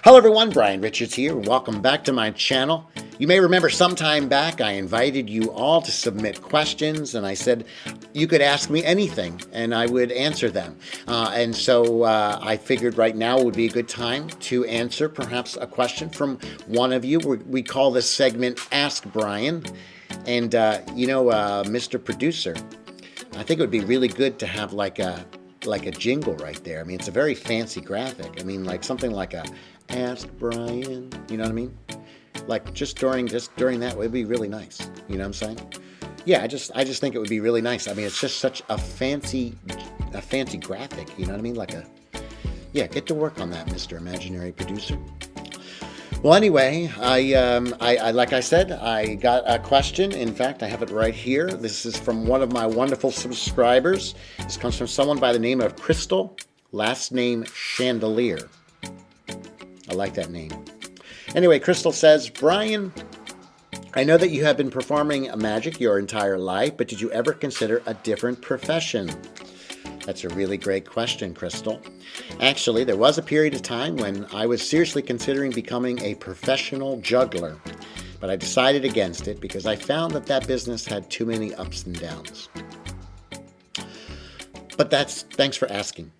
Hello everyone, Brian Richards here, and welcome back to my channel. You may remember some time back I invited you all to submit questions, and I said you could ask me anything and I would answer them. And so I figured right now would be a good time to answer perhaps a question from one of you. We call this segment Ask Brian. And Mr. Producer, I think it would be really good to have like a jingle right there. I mean, it's a very fancy graphic. I mean, like something like a Ask Brian, you know what I mean? Like just during that would be really nice. You know what I'm saying? Yeah, I just think it would be really nice. I mean, it's just such a fancy graphic, you know what I mean? Get to work on that, Mr. Imaginary Producer. Well, anyway, I like I said, I got a question. In fact, I have it right here. This is from one of my wonderful subscribers. This comes from someone by the name of Crystal, last name Chandelier. I like that name. Anyway, Crystal says, Brian, I know that you have been performing magic your entire life, but did you ever consider a different profession? That's a really great question, Crystal. Actually, there was a period of time when I was seriously considering becoming a professional juggler, but I decided against it because I found that business had too many ups and downs. But thanks for asking.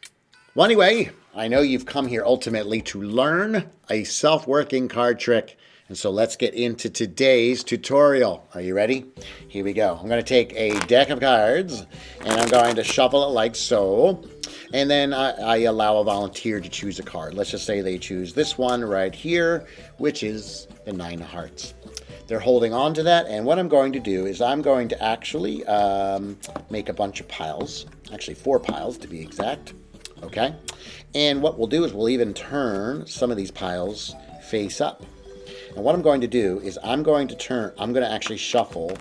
Well, anyway, I know you've come here ultimately to learn a self-working card trick, and so let's get into today's tutorial. Are you ready? Here we go. I'm going to take a deck of cards, and I'm going to shuffle it like so. And then I allow a volunteer to choose a card. Let's just say they choose this one right here, which is the Nine of Hearts. They're holding on to that, and what I'm going to do is I'm going to actually make a bunch of piles. Actually, 4 piles to be exact. Okay? And what we'll do is we'll even turn some of these piles face up. And what I'm going to do is I'm going to actually shuffle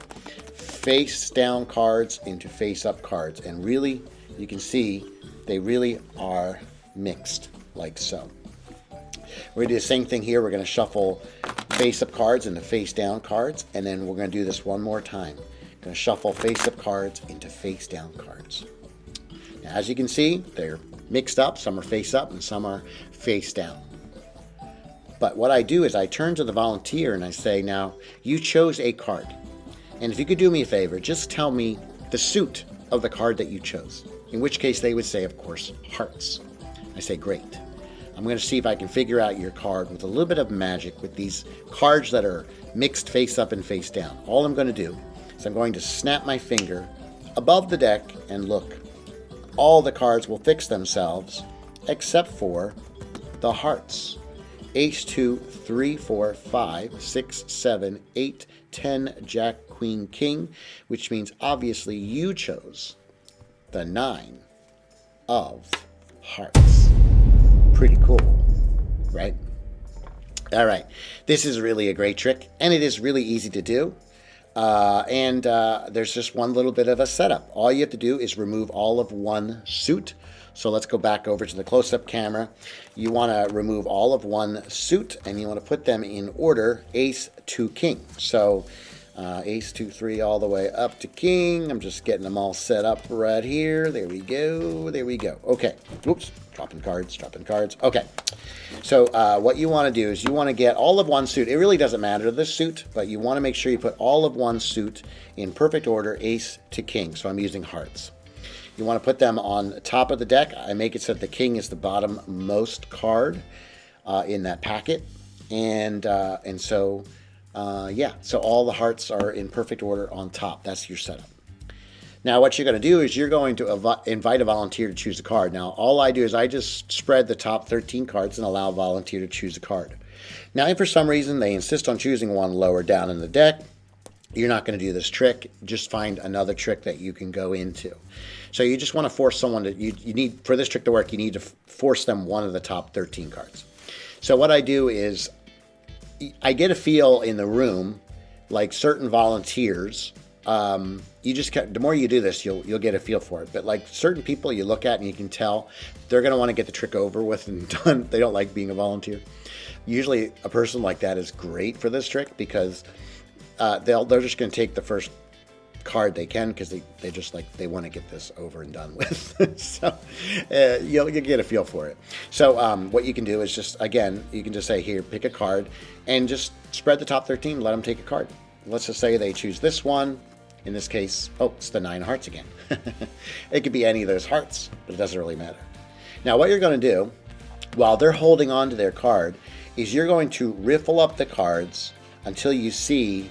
face down cards into face up cards. And really, you can see they really are mixed like so. We're going to do the same thing here. We're going to shuffle face up cards into face down cards. And then we're going to do this one more time. We're going to shuffle face up cards into face down cards. Now, as you can see, they're mixed up. Some are face up and some are face down. But what I do is I turn to the volunteer and I say, now, you chose a card. And if you could do me a favor, just tell me the suit of the card that you chose. In which case they would say, of course, hearts. I say, great. I'm going to see if I can figure out your card with a little bit of magic with these cards that are mixed face up and face down. All I'm going to do is I'm going to snap my finger above the deck and look. All the cards will fix themselves except for the hearts. Ace, 2, 3, 4, 5, 6, 7, 8, 10, Jack, Queen, King, which means obviously you chose the 9 of Hearts. Pretty cool, right? All right, this is really a great trick, and it is really easy to do. There's just one little bit of a setup. All you have to do is remove all of one suit. So let's go back over to the close-up camera. You want to remove all of one suit, and you want to put them in order, Ace to King. So Ace, 2, 3, all the way up to King. I'm just getting them all set up right here. There we go. There we go. Okay. Oops. Dropping cards. Okay. So what you want to do is you want to get all of one suit. It really doesn't matter the suit, but you want to make sure you put all of one suit in perfect order, Ace to King. So I'm using hearts. You want to put them on top of the deck. I make it so that the King is the bottom most card in that packet. So all the hearts are in perfect order on top. That's your setup. Now, what you're going to do is you're going to invite a volunteer to choose a card. Now, all I do is I just spread the top 13 cards and allow a volunteer to choose a card. Now, if for some reason they insist on choosing one lower down in the deck, you're not going to do this trick. Just find another trick that you can go into. So you just want to force someone to, you need, for this trick to work, you need to force them one of the top 13 cards. So what I do is I get a feel in the room, like certain volunteers, the more you do this, you'll get a feel for it. But like certain people you look at and you can tell they're going to want to get the trick over with and done. They don't like being a volunteer. Usually a person like that is great for this trick because they're just going to take the first card they can, because they just like, they want to get this over and done with. So you'll get a feel for it. So what you can do is just, again, you can just say, here, pick a card, and just spread the top 13, let them take a card. Let's just say they choose this one. In this case, oh, it's the 9 hearts again. It could be any of those hearts, but it doesn't really matter. Now what you're going to do while they're holding on to their card is you're going to riffle up the cards until you see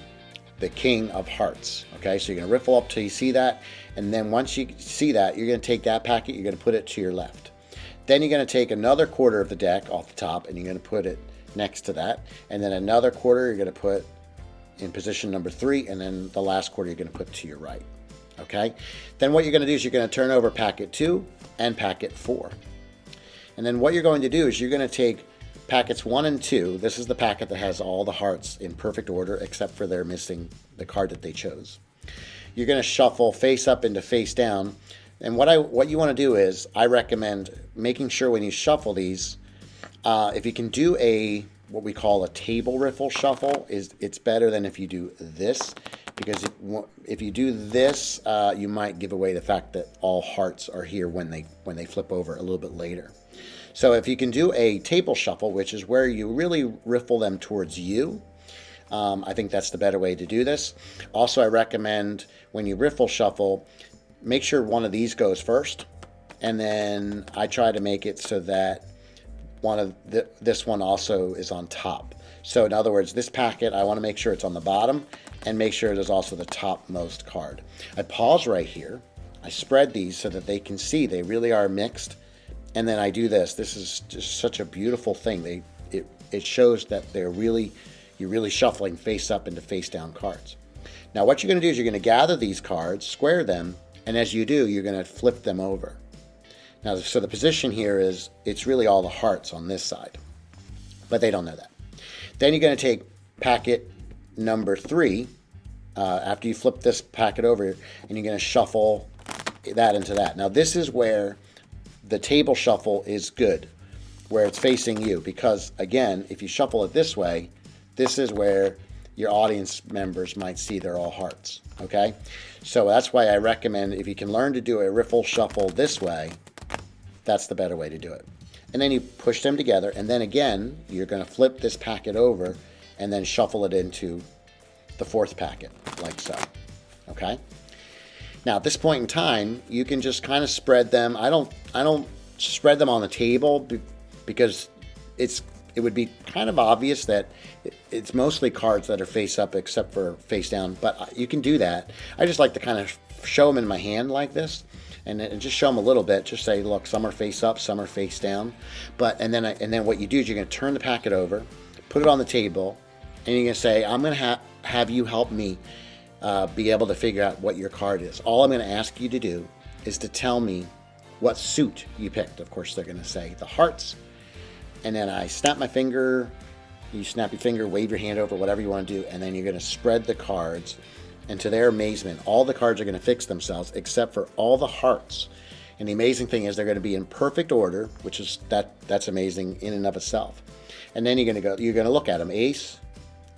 the King of Hearts. Okay, so you're going to riffle up till you see that, and then once you see that, you're going to take that packet, you're going to put it to your left. Then you're going to take another quarter of the deck off the top, and you're going to put it next to that, and then another quarter you're going to put in position number 3, and then the last quarter you're going to put to your right. Okay, then what you're going to do is you're going to turn over packet 2 and packet 4. And then what you're going to do is you're going to take packets 1 and 2. This is the packet that has all the hearts in perfect order, except for they're missing the card that they chose. You're going to shuffle face up into face down. And what you want to do is, I recommend making sure when you shuffle these, if you can do what we call a table riffle shuffle, it's better than if you do this, because if you do this, you might give away the fact that all hearts are here when they flip over a little bit later. So if you can do a table shuffle, which is where you really riffle them towards you, I think that's the better way to do this. Also, I recommend when you riffle shuffle, make sure one of these goes first, and then I try to make it so that this one also is on top. So in other words, this packet, I want to make sure it's on the bottom, and make sure it is also the topmost card. I pause right here. I spread these so that they can see they really are mixed. And then I do this. This is just such a beautiful thing. It shows that you're really shuffling face up into face down cards. Now what you're going to do is you're going to gather these cards, square them, and as you do, you're going to flip them over. Now, so the position here is, it's really all the hearts on this side, but they don't know that. Then you're going to take packet number 3, after you flip this packet over, and you're going to shuffle that into that. Now this is where the table shuffle is good, where it's facing you, because again, if you shuffle it this way, this is where your audience members might see they're all hearts. Okay, so that's why I recommend, if you can learn to do a riffle shuffle this way, that's the better way to do it. And then you push them together, and then again you're going to flip this packet over and then shuffle it into the 4th packet, like so. Okay, now at this point in time, you can just kind of spread them. I don't spread them on the table because it would be kind of obvious that it's mostly cards that are face up except for face down, but you can do that. I just like to kind of show them in my hand like this, and just show them a little bit. Just say, look, some are face up, some are face down. And then what you do is you're going to turn the packet over, put it on the table, and you're going to say, I'm going to have you help me be able to figure out what your card is. All I'm going to ask you to do is to tell me what suit you picked. Of course, they're going to say the hearts. And then I snap my finger, you snap your finger, wave your hand over, whatever you want to do, and then you're going to spread the cards. And to their amazement, all the cards are going to fix themselves except for all the hearts. And the amazing thing is they're going to be in perfect order, which is that's amazing in and of itself. And then you're going to look at them. Ace,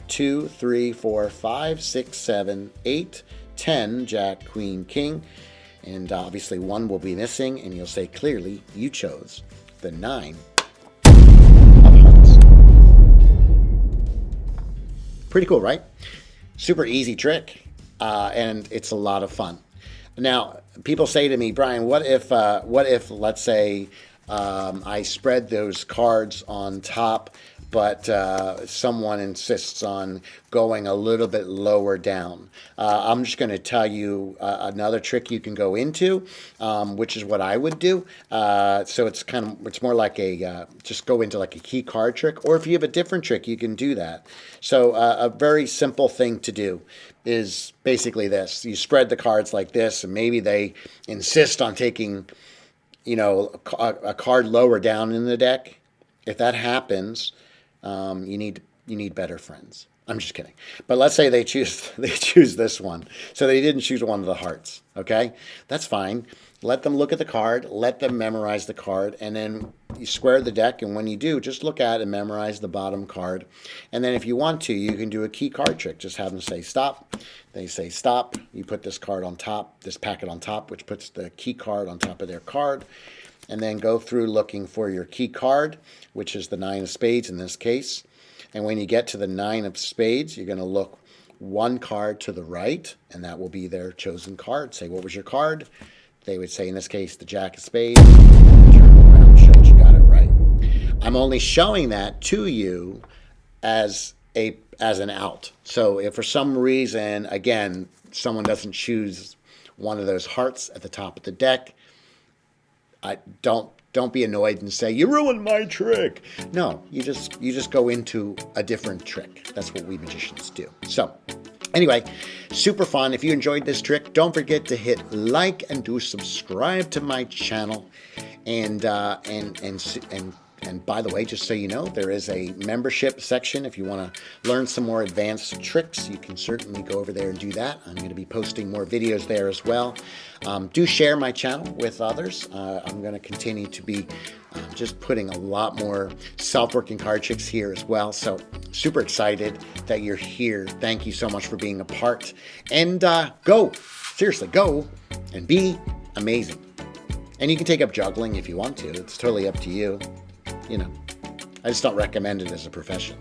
2, 3, 4, 5, 6, 7, 8, 10, Jack, Queen, King. And obviously 1 will be missing, and you'll say clearly you chose the 9 of hearts. Pretty cool, right? Super easy trick, and it's a lot of fun. Now, people say to me, Brian, what if let's say I spread those cards on top, but someone insists on going a little bit lower down? I'm just going to tell you another trick you can go into, which is what I would do. So it's more like just go into like a key card trick, or if you have a different trick, you can do that. So a very simple thing to do is basically this. You spread the cards like this, and maybe they insist on taking, a card lower down in the deck. If that happens, you need better friends. I'm just kidding. But let's say they choose this one. So they didn't choose one of the hearts. Okay, that's fine. Let them look at the card. Let them memorize the card, and then you square the deck. And when you do, just look at and memorize the bottom card. And then if you want to, you can do a key card trick. Just have them say stop. They say stop. You put this card on top, this packet on top, which puts the key card on top of their card. And then go through looking for your key card, which is the 9 of spades in this case. And when you get to the 9 of spades, you're going to look one card to the right, and that will be their chosen card. Say, what was your card? They would say, in this case, the Jack of spades. Turn around, show that you got it right. I'm only showing that to you as an out. So if for some reason, again, someone doesn't choose one of those hearts at the top of the deck, don't be annoyed and say, you ruined my trick. No, you just go into a different trick. That's what we magicians do. So anyway, super fun. If you enjoyed this trick, don't forget to hit like and do subscribe to my channel. And by the way, just so you know, there is a membership section. If you want to learn some more advanced tricks, you can certainly go over there and do that. I'm going to be posting more videos there as well. Do share my channel with others. I'm going to continue to be just putting a lot more self-working card tricks here as well. So super excited that you're here. Thank you so much for being a part. And go, seriously, go and be amazing. And you can take up juggling if you want to. It's totally up to you. You know, I just don't recommend it as a profession.